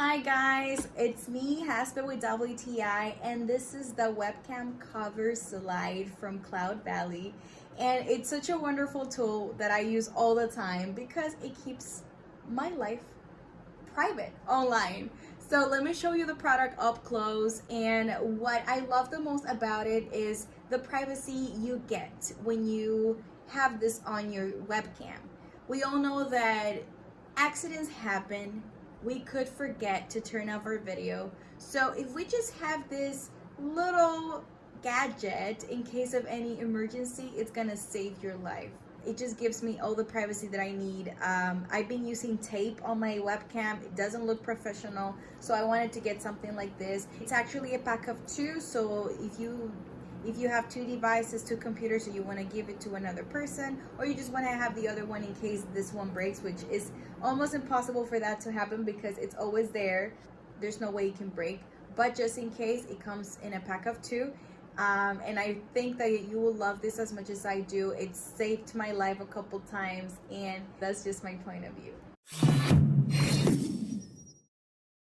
Hi guys, it's me, Hasper with WTI, and this is the webcam cover slide from CloudValley. And it's such a wonderful tool that I use all the time because it keeps my life private online. So let me show you the product up close, and what I love the most about it is the privacy you get when you have this on your webcam. We all know that accidents happen. We could forget to turn off our video. So if we just have this little gadget in case of any emergency, it's gonna save your life. It just gives me all the privacy that I need. I've been using tape on my webcam. It doesn't look professional, so I wanted to get something like this. It's actually a pack of two, so if you have two devices, two computers, so you want to give it to another person, or you just want to have the other one in case this one breaks, which is almost impossible for that to happen because it's always there. There's no way it can break, but just in case, it comes in a pack of two. And I think that you will love this as much as I do. It's saved my life a couple times, and that's just my point of view.